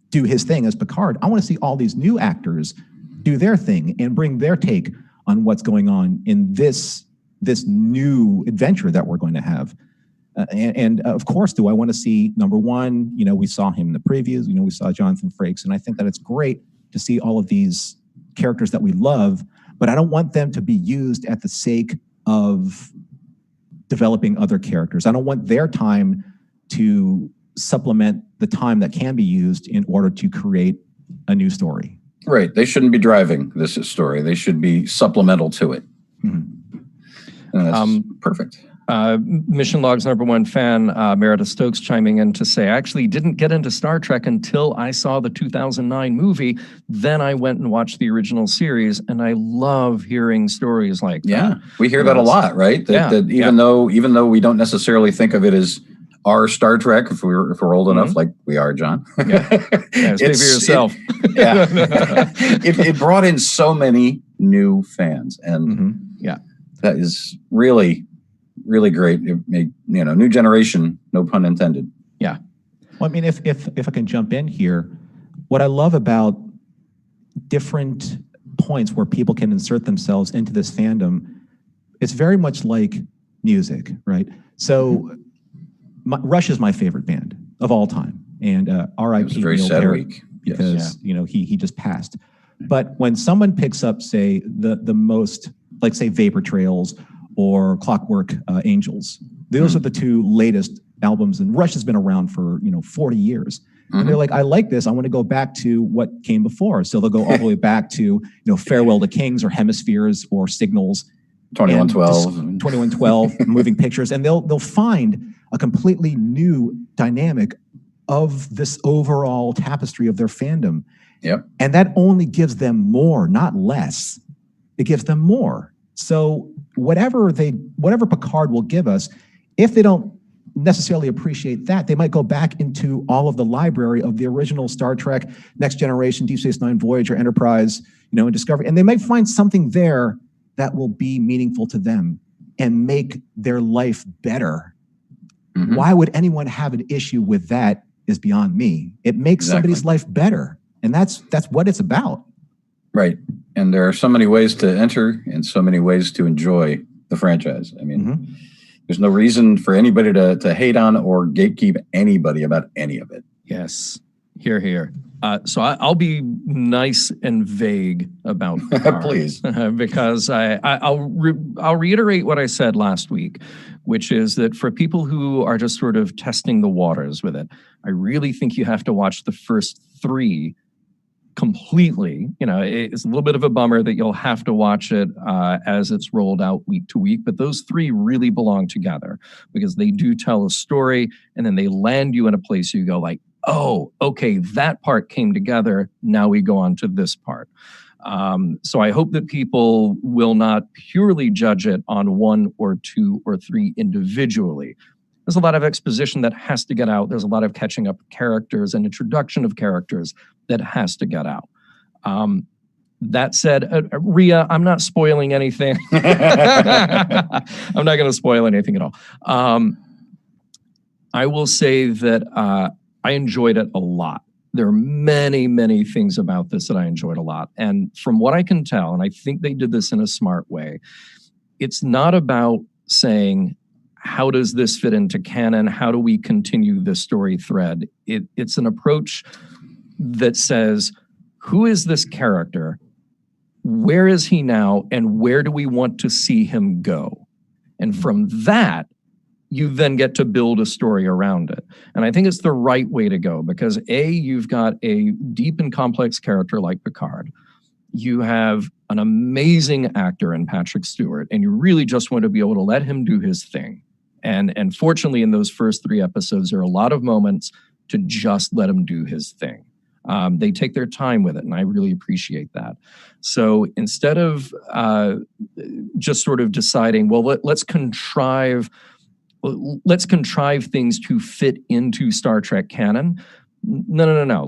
do his thing as Picard. I want to see all these new actors do their thing and bring their take on what's going on in this new adventure that we're going to have. And of course, do I want to see, number one, we saw him in the previews, we saw Jonathan Frakes, and I think that it's great to see all of these characters that we love, but I don't want them to be used at the sake of developing other characters. I don't want their time to supplement the time that can be used in order to create a new story. Right. They shouldn't be driving this story. They should be supplemental to it. And that's perfect. Mission Log's #1 fan, Meredith Stokes, chiming in to say, I actually didn't get into Star Trek until I saw the 2009 movie. Then I went and watched the original series, and I love hearing stories like that. We hear that a lot, right? That even though we don't necessarily think of it as our Star Trek, if we're old enough, like we are, John. Speak for yourself. It brought in so many new fans, and that is really great. It made, new generation, no pun intended. Yeah. Well, I mean, if I can jump in here, what I love about different points where people can insert themselves into this fandom, it's very much like music, right? So Rush is my favorite band of all time. And R.I.P. Very sad week. Because, he just passed. But when someone picks up, say, the most, like, say, Vapor Trails or Clockwork Angels. Those are the two latest albums, and Rush has been around for 40 years. And they're like, I like this. I want to go back to what came before. So they'll go all the way back to Farewell to Kings or Hemispheres or Signals, 2112, Moving Pictures, and they'll find a completely new dynamic of this overall tapestry of their fandom. Yep. And that only gives them more, not less. it gives them more. So whatever Picard will give us, if they don't necessarily appreciate that, they might go back into all of the library of the original Star Trek, Next Generation, Deep Space Nine, Voyager, Enterprise, and Discovery, and they might find something there that will be meaningful to them and make their life better. Mm-hmm. Why would anyone have an issue with that is beyond me. It makes somebody's life better, and that's what it's about. Right. And there are so many ways to enter and so many ways to enjoy the franchise. I mean, there's no reason for anybody to hate on or gatekeep anybody about any of it. Yes. Hear, hear. So I'll be nice and vague about Picard, please, because I'll reiterate what I said last week, which is that for people who are just sort of testing the waters with it, I really think you have to watch the first 3 completely. It's a little bit of a bummer that you'll have to watch it as it's rolled out week to week, but those 3 really belong together because they do tell a story, and then they land you in a place you go like, oh, okay, that part came together. Now we go on to this part. So I hope that people will not purely judge it on 1 or 2 or 3 individually. There's a lot of exposition that has to get out. There's a lot of catching up characters and introduction of characters that has to get out. That said, Rhea, I'm not spoiling anything. I'm not going to spoil anything at all. I will say that I enjoyed it a lot. There are many, many things about this that I enjoyed a lot. And from what I can tell, and I think they did this in a smart way, it's not about saying, how does this fit into canon? How do we continue this story thread? It's an approach that says, who is this character? Where is he now? And where do we want to see him go? And from that, you then get to build a story around it. And I think it's the right way to go because you've got a deep and complex character like Picard. You have an amazing actor in Patrick Stewart, and you really just want to be able to let him do his thing. And fortunately, in those first 3 episodes, there are a lot of moments to just let him do his thing. They take their time with it, and I really appreciate that. So instead of just sort of deciding, well, let's contrive things to fit into Star Trek canon. No.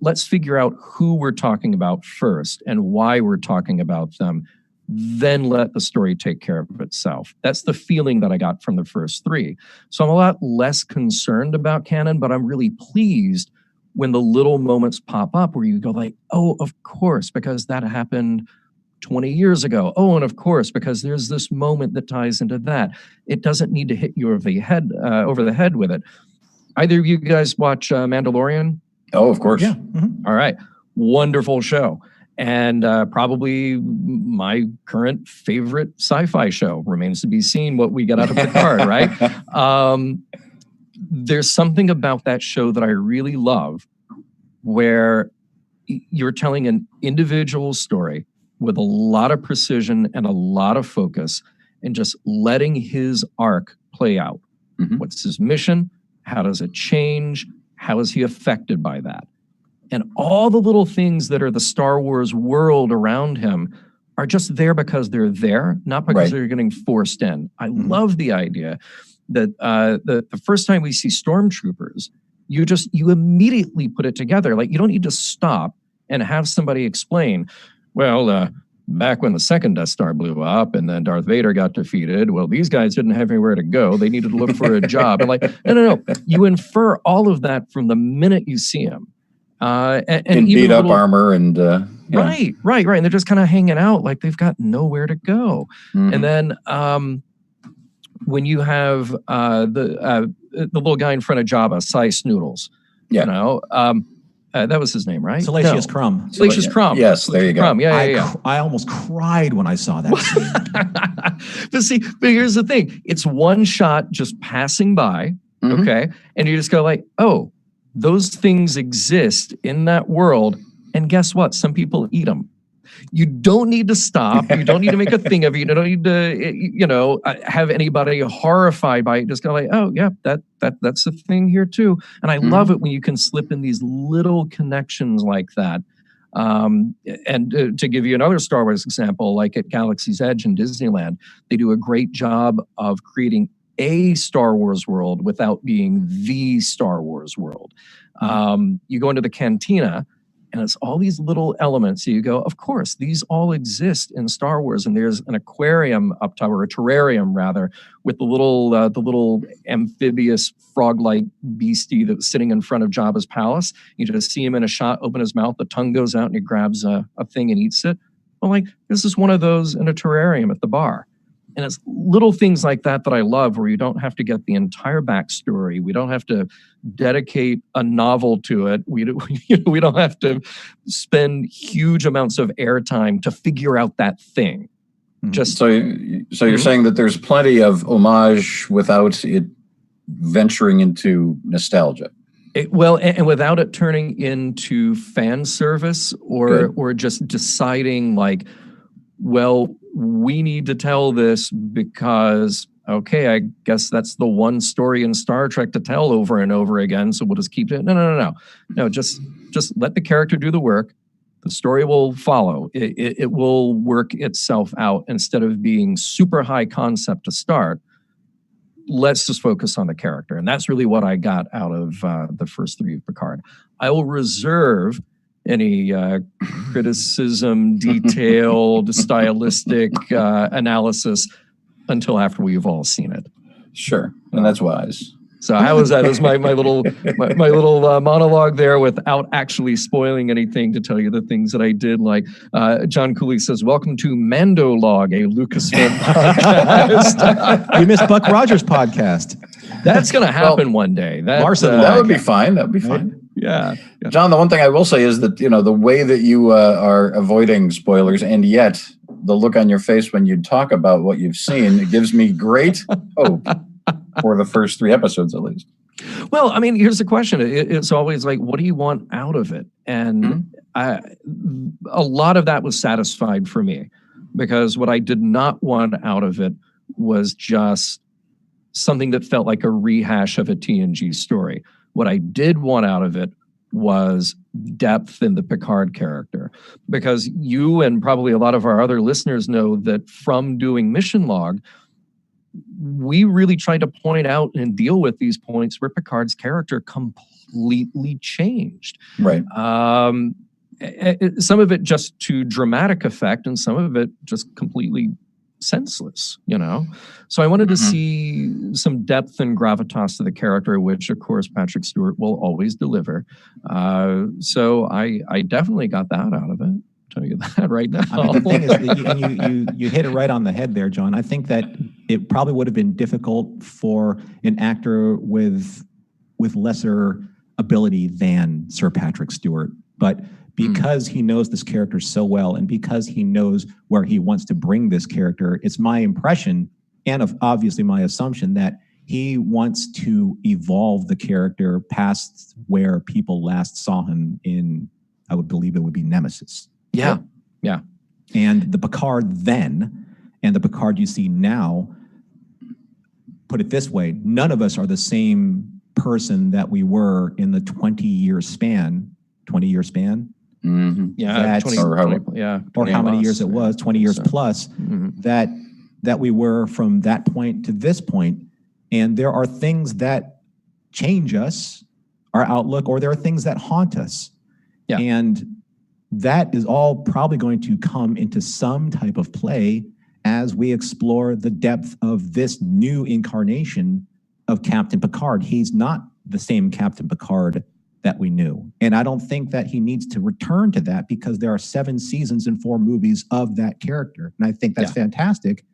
Let's figure out who we're talking about first and why we're talking about them. Then let the story take care of itself. That's the feeling that I got from the first 3. So I'm a lot less concerned about canon, but I'm really pleased when the little moments pop up where you go like, oh, of course, because that happened 20 years ago. Oh, and of course, because there's this moment that ties into that. It doesn't need to hit you over the head with it. Either of you guys watch Mandalorian? Oh, of course. Yeah. Mm-hmm. All right. Wonderful show. And probably my current favorite sci-fi show. Remains to be seen what we get out of Picard, right? There's something about that show that I really love where you're telling an individual story with a lot of precision and a lot of focus and just letting his arc play out. Mm-hmm. What's his mission? How does it change? How is he affected by that? And all the little things that are the Star Wars world around him are just there because they're there, not because they're getting forced in. I love the idea that the first time we see stormtroopers, you immediately put it together. Like you don't need to stop and have somebody explain, well, back when the second Death Star blew up and then Darth Vader got defeated, well, these guys didn't have anywhere to go. They needed to look for a job. And like, no. You infer all of that from the minute you see him. And beat up armor and right. And they're just kind of hanging out like they've got nowhere to go. Mm-hmm. And then when you have the little guy in front of Jabba, Sice Noodles, that was his name, right? Salacious Crumb. Salacious Crumb. Yes, there you go. Crumb. Yeah. I almost cried when I saw that scene. But here's the thing. It's one shot just passing by, okay? And you just go like, oh, those things exist in that world. And guess what? Some people eat them. You don't need to stop. You don't need to make a thing of it. You don't need to, have anybody horrified by it. Just go like, oh, yeah, that's a thing here too. And I love it when you can slip in these little connections like that. And to give you another Star Wars example, like at Galaxy's Edge in Disneyland, they do a great job of creating a Star Wars world without being the Star Wars world. You go into the cantina, and it's all these little elements. So you go, of course, these all exist in Star Wars. And there's an aquarium up top, or a terrarium rather, with the little amphibious frog-like beastie that's sitting in front of Jabba's palace. You just see him in a shot, open his mouth, the tongue goes out, and he grabs a thing and eats it. Well, like, this is one of those in a terrarium at the bar. And it's little things like that that I love, where you don't have to get the entire backstory. We don't have to dedicate a novel to it. We don't have to spend huge amounts of airtime to figure out that thing. Just so you're saying that there's plenty of homage without it venturing into nostalgia. And without it turning into fan service or just deciding like, well, we need to tell this because, okay, I guess that's the one story in Star Trek to tell over and over again, so we'll just keep it. No, just let the character do the work. The story will follow. It will work itself out instead of being super high concept to start. Let's just focus on the character. And that's really what I got out of the first three of Picard. I will reserve any criticism, detailed, stylistic analysis until after we've all seen it. Sure, and that's wise. So how was that? That was my little monologue there, without actually spoiling anything, to tell you the things that I did. Like John Cooley says, "Welcome to Mando Log, a Lucasfilm podcast." You missed Buck Rogers' podcast. That's going to happen one day. That would be fine. That would be fine. Yeah. John, the one thing I will say is that, the way that you are avoiding spoilers, and yet the look on your face when you talk about what you've seen, it gives me great hope for the first three episodes, at least. Well, I mean, here's the question. It's always like, what do you want out of it? And a lot of that was satisfied for me, because what I did not want out of it was just something that felt like a rehash of a TNG story. What I did want out of it was depth in the Picard character, because you and probably a lot of our other listeners know that from doing Mission Log, we really tried to point out and deal with these points where Picard's character completely changed. Right. Some of it just to dramatic effect, and some of it just completely senseless, So I wanted to see some depth and gravitas to the character, which of course Patrick Stewart will always deliver. So I definitely got that out of it. I'll tell you that right now. I mean, the thing is, you hit it right on the head there, John. I think that it probably would have been difficult for an actor with lesser ability than Sir Patrick Stewart, but because he knows this character so well, and because he knows where he wants to bring this character, it's my impression, and obviously my assumption, that he wants to evolve the character past where people last saw him in, I would believe it would be Nemesis. Yeah. And the Picard then, and the Picard you see now, put it this way, none of us are the same person that we were in the 20-year span. Mm-hmm. Yeah, 20 or how many years it was, 20 years plus, that we were from that point to this point. And there are things that change us, our outlook, or there are things that haunt us. Yeah. And that is all probably going to come into some type of play as we explore the depth of this new incarnation of Captain Picard. He's not the same Captain Picard that we knew. And I don't think that he needs to return to that, because there are 7 seasons and 4 movies of that character. And I think that's fantastic.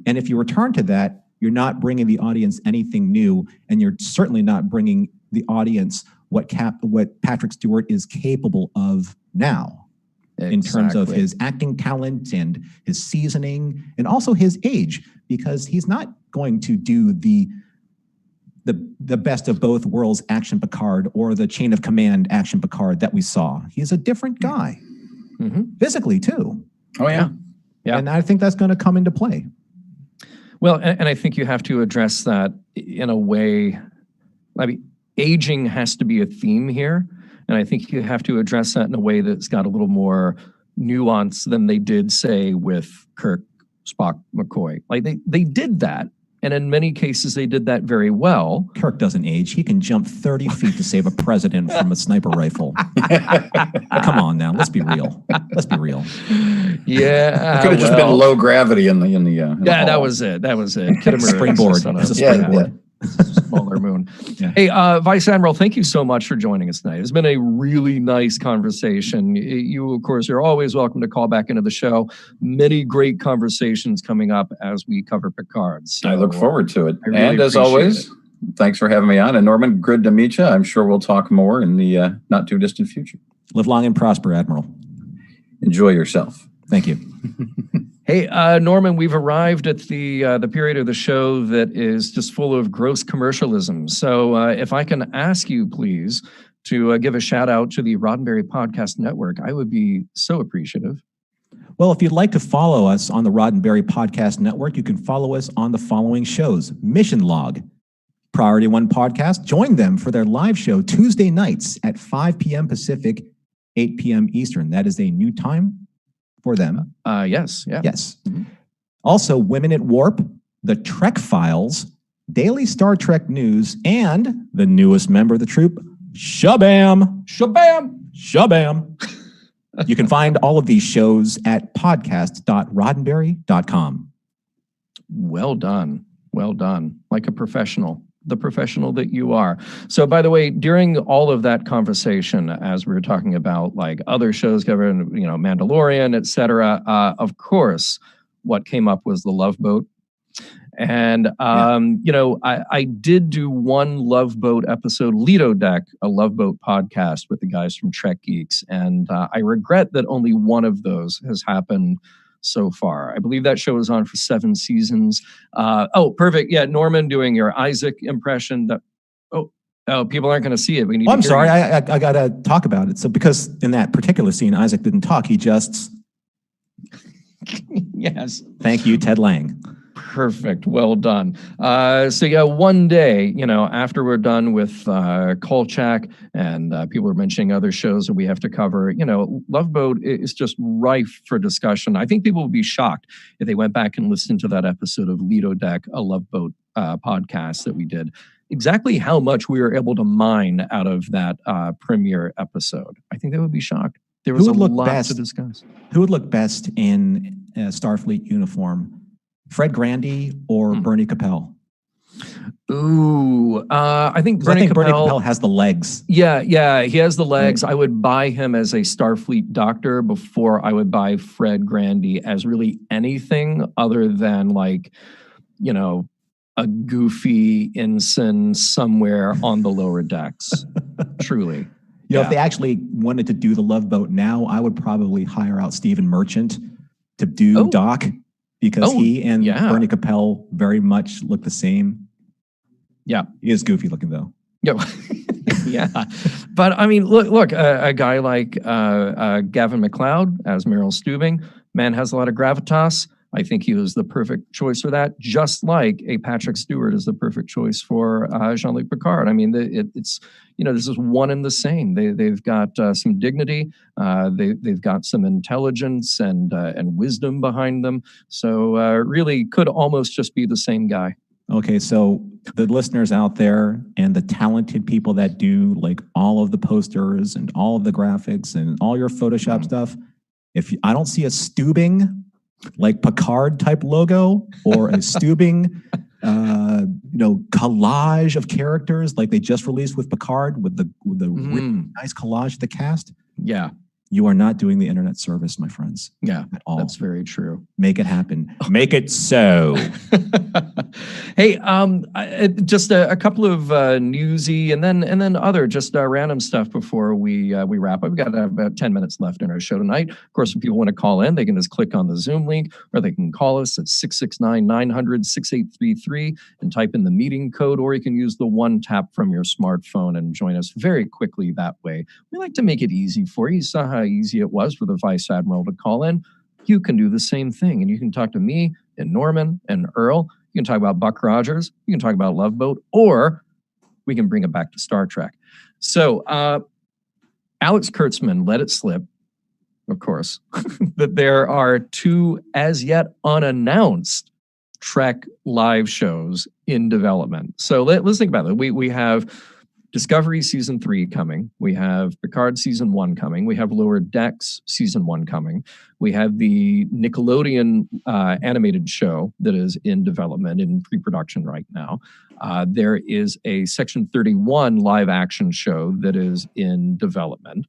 And if you return to that, you're not bringing the audience anything new, and you're certainly not bringing the audience what Patrick Stewart is capable of now. Exactly. In terms of his acting talent and his seasoning, and also his age, because he's not going to do the best of both worlds action Picard or the Chain of Command action Picard that we saw. He's a different guy, physically too. Oh yeah. And I think that's going to come into play. Well, and I think you have to address that in a way. I mean, aging has to be a theme here. And I think you have to address that in a way that's got a little more nuance than they did, say, with Kirk, Spock, McCoy. Like they did that. And in many cases, they did that very well. Kirk doesn't age. He can jump 30 feet to save a president from a sniper rifle. Come on now. Let's be real. Let's be real. Yeah. It could have just been low gravity in the yeah, that was it. That was it. Springboard. It's a springboard. Smaller moon. Yeah. Hey, Vice Admiral, thank you so much for joining us tonight. It's been a really nice conversation. You, of course, are always welcome to call back into the show. Many great conversations coming up as we cover Picard. So, I look forward to it. Really and as always, thanks for having me on. And Norman, good to meet you. I'm sure we'll talk more in the not too distant future. Live long and prosper, Admiral. Enjoy yourself. Thank you. Hey, Norman, we've arrived at the period of the show that is just full of gross commercialism. So if I can ask you, please, to give a shout out to the Roddenberry Podcast Network, I would be so appreciative. Well, if you'd like to follow us on the Roddenberry Podcast Network, you can follow us on the following shows. Mission Log, Priority One Podcast. Join them for their live show Tuesday nights at 5 p.m. Pacific, 8 p.m. Eastern. That is a new time for them. Yes. Yeah. Yes. Mm-hmm. Also, Women at Warp, The Trek Files, Daily Star Trek News, and the newest member of the troop, Shabam. Shabam. Shabam. You can find all of these shows at podcast.roddenberry.com. Well done. Well done. Like a professional. The professional that you are. So, by the way, during all of that conversation, as we were talking about like other shows covering, Mandalorian, etc., of course, what came up was the Love Boat. And, I did do one Love Boat episode, Lido Deck, a Love Boat podcast with the guys from Trek Geeks. And I regret that only one of those has happened so far. I believe that show is on for 7 seasons. Perfect. Yeah, Norman doing your Isaac impression. People aren't going to see it. I'm sorry. I got to talk about it. So because in that particular scene, Isaac didn't talk. He just... Yes. Thank you, Ted Lang. Perfect. Well done. One day, after we're done with Kolchak and people are mentioning other shows that we have to cover, Love Boat is just rife for discussion. I think people would be shocked if they went back and listened to that episode of Lido Deck, a Love Boat podcast that we did. Exactly how much we were able to mine out of that premiere episode. I think they would be shocked. There was a lot to discuss. Who would look best in a Starfleet uniform? Fred Grandy or Bernie Capel? Ooh, I think Bernie Capel has the legs. Yeah, he has the legs. Right. I would buy him as a Starfleet doctor before I would buy Fred Grandy as really anything other than a goofy ensign somewhere on the lower decks. Truly. If they actually wanted to do the Love Boat now, I would probably hire out Stephen Merchant to do Doc. Because he and Bernie Capel very much look the same. Yeah. He is goofy looking, though. Yeah. Yeah. But, I mean, look, a guy like Gavin MacLeod as Meryl Stubing, man has a lot of gravitas. I think he was the perfect choice for that, just like a Patrick Stewart is the perfect choice for Jean-Luc Picard. I mean, it's this is one and the same. They've got some dignity, they've got some intelligence and wisdom behind them. So really could almost just be the same guy. Okay, so the listeners out there and the talented people that do all of the posters and all of the graphics and all your Photoshop stuff, I don't see a Stubing Picard type logo or a Stubing, collage of characters like they just released with Picard with the really nice collage of the cast. Yeah. You are not doing the internet service, my friends. Yeah, at all. That's very true. Make it happen. Make it so. Hey, just a couple of newsy and then other just random stuff before we wrap up. We've got about 10 minutes left in our show tonight. Of course, if people want to call in, they can just click on the Zoom link, or they can call us at 669-900-6833 and type in the meeting code, or you can use the one tap from your smartphone and join us very quickly that way. We like to make it easy for you. You saw how easy it was for the Vice Admiral to call in. You can do the same thing, and you can talk to me and Norman and Earl. You can talk about Buck Rogers. You can talk about Love Boat, or we can bring it back to Star Trek. So Alex Kurtzman let it slip, of course, that there are 2 as yet unannounced Trek live shows in development. So let's think about it. We have Discovery Season 3 coming. We have Picard Season 1 coming. We have Lower Decks Season 1 coming. We have the Nickelodeon animated show that is in development, in pre-production right now. There is a Section 31 live action show that is in development.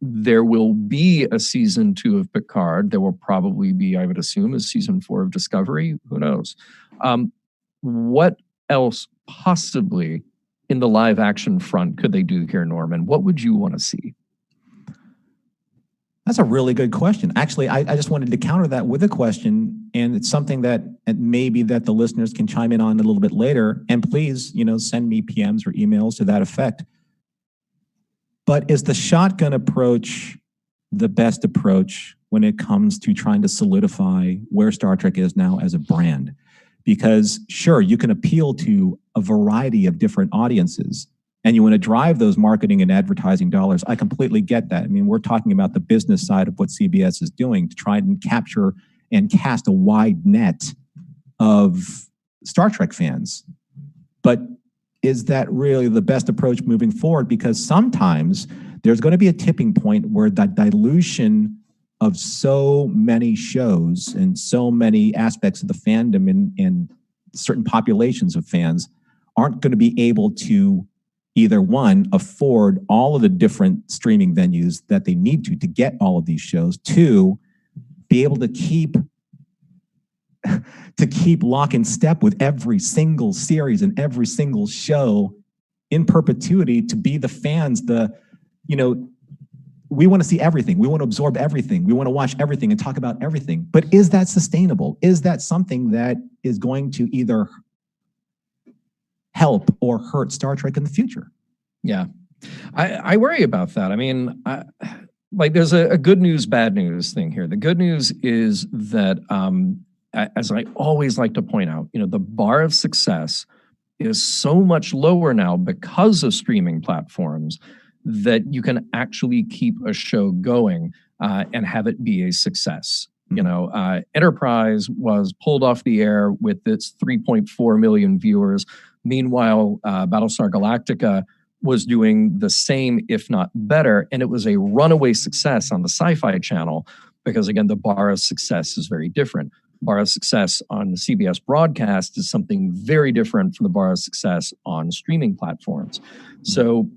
There will be a Season 2 of Picard. There will probably be, I would assume, a Season 4 of Discovery. Who knows? What else possibly in the live action front could they do here, Norman? What would you want to see? That's a really good question. Actually, I just wanted to counter that with a question, and it's something that maybe that the listeners can chime in on a little bit later. And please, send me PMs or emails to that effect. But is the shotgun approach the best approach when it comes to trying to solidify where Star Trek is now as a brand? Because sure, you can appeal to a variety of different audiences and you want to drive those marketing and advertising dollars. I completely get that. I mean, we're talking about the business side of what CBS is doing to try and capture and cast a wide net of Star Trek fans. But is that really the best approach moving forward? Because sometimes there's going to be a tipping point where that dilution of so many shows and so many aspects of the fandom and certain populations of fans aren't going to be able to either, one, afford all of the different streaming venues that they need to get all of these shows, two, be able to keep lock in step with every single series and every single show in perpetuity, to be the fans, we want to see everything. We want to absorb everything. We want to watch everything and talk about everything. But is that sustainable? Is that something that is going to either help or hurt Star Trek in the future? Yeah, I worry about that. I mean, there's a good news, bad news thing here. The good news is that, as I always like to point out, the bar of success is so much lower now because of streaming platforms that you can actually keep a show going and have it be a success. Enterprise was pulled off the air with its 3.4 million viewers. Meanwhile, Battlestar Galactica was doing the same, if not better, and it was a runaway success on the Sci-Fi Channel because, again, the bar of success is very different. Bar of success on the CBS broadcast is something very different from the bar of success on streaming platforms. So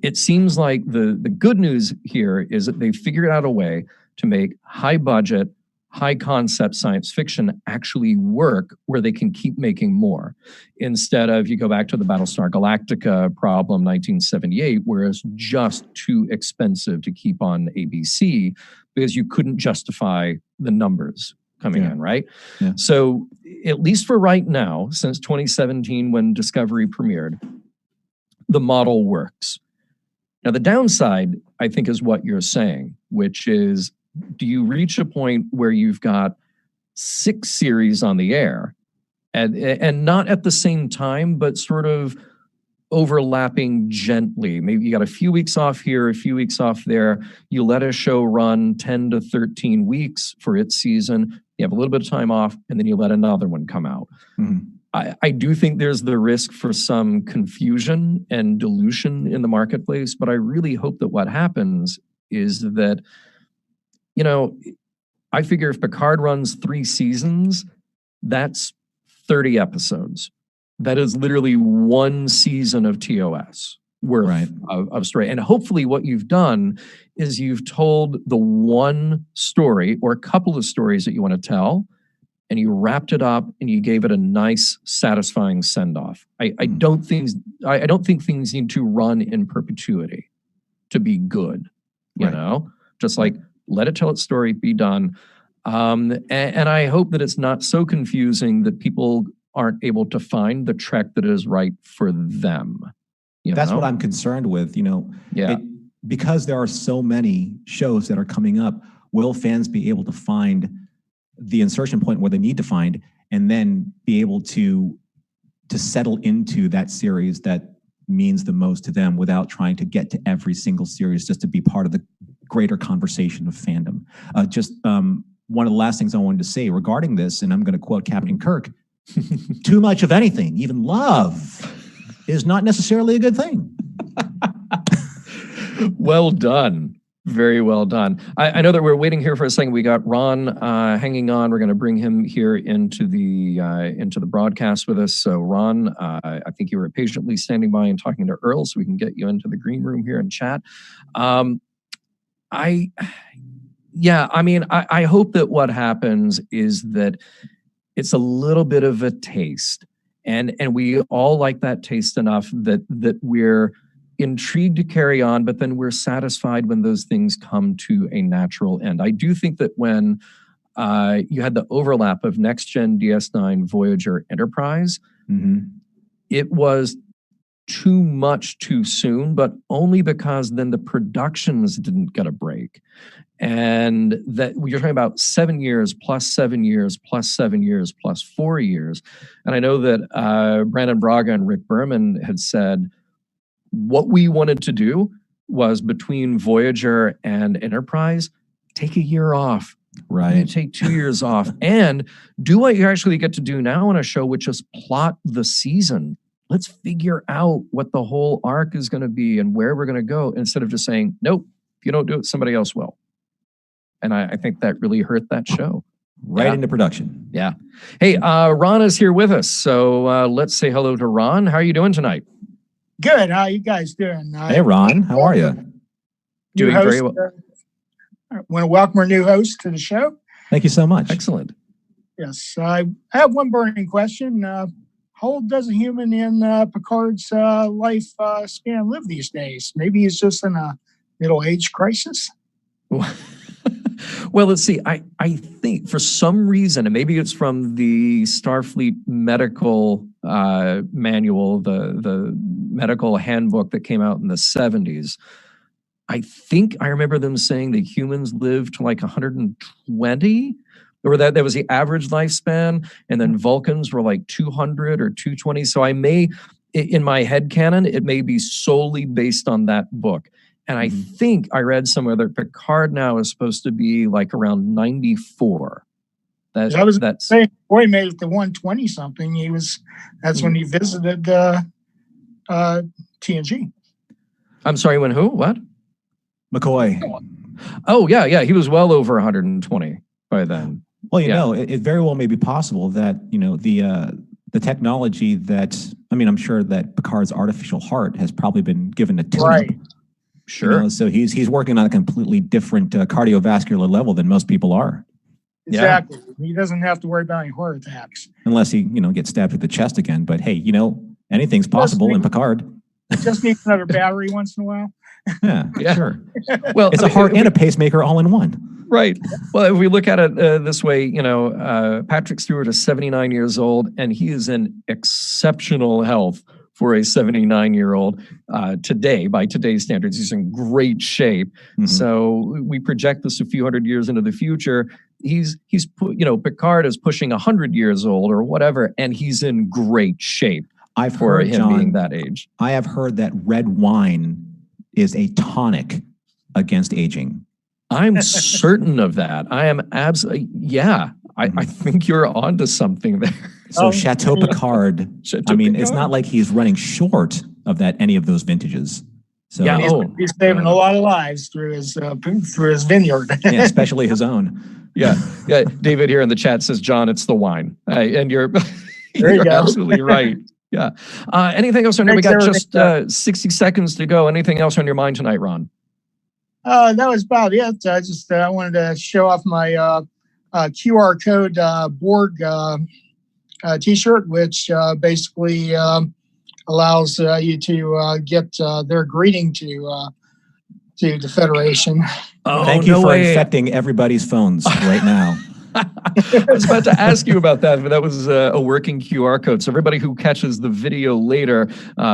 it seems like the good news here is that they've figured out a way to make high budget, high concept science fiction actually work where they can keep making more. Instead of, you go back to the Battlestar Galactica problem, 1978, where it's just too expensive to keep on ABC because you couldn't justify the numbers coming in, right? Yeah. So at least for right now, since 2017 when Discovery premiered, the model works. Now, the downside, I think, is what you're saying, which is, do you reach a point where you've got 6 series on the air and not at the same time, but sort of overlapping gently? Maybe you got a few weeks off here, a few weeks off there. You let a show run 10 to 13 weeks for its season. You have a little bit of time off, and then you let another one come out. Mm-hmm. I do think there's the risk for some confusion and dilution in the marketplace, but I really hope that what happens is that, I figure if Picard runs 3 seasons, that's 30 episodes. That is literally 1 season of TOS worth of story. And hopefully what you've done is you've told the one story or a couple of stories that you want to tell, and you wrapped it up and you gave it a nice, satisfying send-off. I don't think things need to run in perpetuity to be good. Just like let it tell its story, be done. And I hope that it's not so confusing that people aren't able to find the Trek that is right for them. That's what I'm concerned with. Because there are so many shows that are coming up, will fans be able to find the insertion point where they need to find, and then be able to settle into that series that means the most to them without trying to get to every single series just to be part of the greater conversation of fandom. One of the last things I wanted to say regarding this, and I'm going to quote Captain Kirk, too much of anything, even love, is not necessarily a good thing. Well done. Very well done. I know that we're waiting here for a second. We got Ron hanging on. We're going to bring him here into the broadcast with us. So Ron, I think you were patiently standing by and talking to Earl so we can get you into the green room here and chat. I hope that what happens is that it's a little bit of a taste, and we all like that taste enough that we're intrigued to carry on, but then we're satisfied when those things come to a natural end. I do think that when you had the overlap of Next Gen, DS9, Voyager, Enterprise, it was too much too soon, but only because then the productions didn't get a break. And that you're talking about 7 years plus 7 years plus 7 years plus 4 years. And I know that Brandon Braga and Rick Berman had said, what we wanted to do was between Voyager and Enterprise, take a year off. Right. Take 2 years off and do what you actually get to do now on a show, which is plot the season. Let's figure out what the whole arc is going to be and where we're going to go instead of just saying, nope, if you don't do it, somebody else will. And I think that really hurt that show. Right into production. Yeah. Hey, Ron is here with us. So let's say hello to Ron. How are you doing tonight? Good. How you guys doing? Hey, Ron. How are you? Doing very well. I want to welcome our new host to the show. Thank you so much. Excellent. Yes. I have one burning question. How old does a human in Picard's life span live these days? Maybe he's just in a middle-age crisis? Well, let's see. I think for some reason, and maybe it's from the Starfleet medical manual, the medical handbook that came out in the 70s. I think I remember them saying that humans lived to like 120, or that was the average lifespan, and then Vulcans were like 200 or 220. So I may, in my head canon, it may be solely based on that book. And I think I read somewhere that Picard now is supposed to be like around 94. That's saying, boy, he made it to 120 something. That's when he visited TNG. I'm sorry, when who? What? McCoy. Oh, yeah. He was well over 120 by then. Well, you know, it very well may be possible that, you know, the technology that, I mean, I'm sure that Picard's artificial heart has probably been given a tune-up. Right. Sure. You know, so he's working on a completely different cardiovascular level than most people are. Exactly. Yeah. He doesn't have to worry about any heart attacks. Unless he, you know, gets stabbed through the chest again. But hey, you know, anything's possible in Picard. Just needs another battery once in a while. Yeah, sure. Well, it's a heart and a pacemaker all in one. Right. Well, if we look at it this way, you know, Patrick Stewart is 79 years old, and he is in exceptional health for a 79-year-old today. By today's standards, he's in great shape. So we project this a few hundred years into the future. He's you know, Picard is pushing 100 years old or whatever, and he's in great shape. I've heard him being that age. I have heard that red wine is a tonic against aging. I'm certain of that. I am absolutely, I think you're onto something there. So Chateau Picard, I mean, it's not like he's running short of any of those vintages. So he's saving a lot of lives through his vineyard. Yeah, especially his own. Yeah. David here in the chat says, John, it's the wine. And you're you're absolutely right. Yeah. Anything else on here? We got just 60 seconds to go. Anything else on your mind tonight, Ron? That was about it. I wanted to show off my QR code Borg T-shirt, which basically allows you to get their greeting to the Federation. Oh, thank you for infecting everybody's phones right now. I was about to ask you about that, but that was a working QR code. So everybody who catches the video later,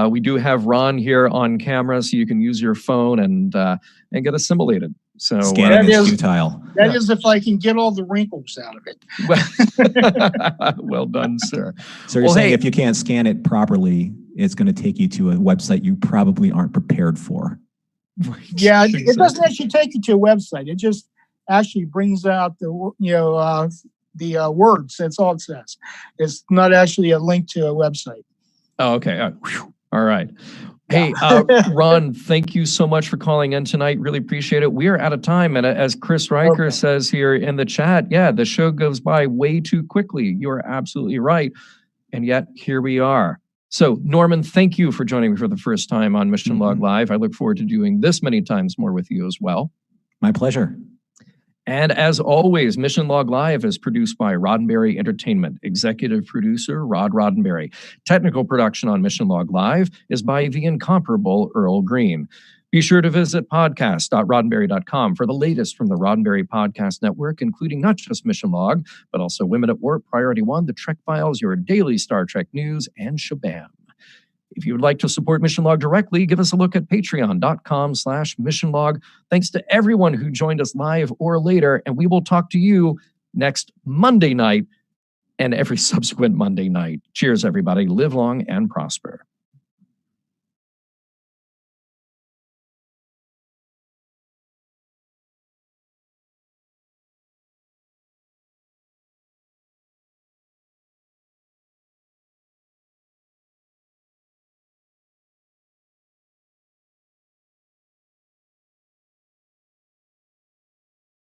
we do have Ron here on camera, so you can use your phone and get assimilated. So scanning is futile. That is if I can get all the wrinkles out of it. Well done, sir. So you're saying if you can't scan it properly, it's going to take you to a website you probably aren't prepared for. Yeah, it doesn't actually take you to a website. It just actually brings out the words. That's all it says. It's not actually a link to a website. Oh, okay. All right. Hey, Ron, thank you so much for calling in tonight. Really appreciate it. We are out of time. And as Chris Riker says here in the chat, yeah, the show goes by way too quickly. You are absolutely right. And yet here we are. So, Norman, thank you for joining me for the first time on Mission Log Live. I look forward to doing this many times more with you as well. My pleasure. And as always, Mission Log Live is produced by Roddenberry Entertainment. Executive producer, Rod Roddenberry. Technical production on Mission Log Live is by the incomparable Earl Green. Be sure to visit podcast.roddenberry.com for the latest from the Roddenberry Podcast Network, including not just Mission Log, but also Women at Warp, Priority One, The Trek Files, your daily Star Trek news, and Shabam. If you would like to support Mission Log directly, give us a look at patreon.com/missionlog. Thanks to everyone who joined us live or later, and we will talk to you next Monday night and every subsequent Monday night. Cheers, everybody. Live long and prosper.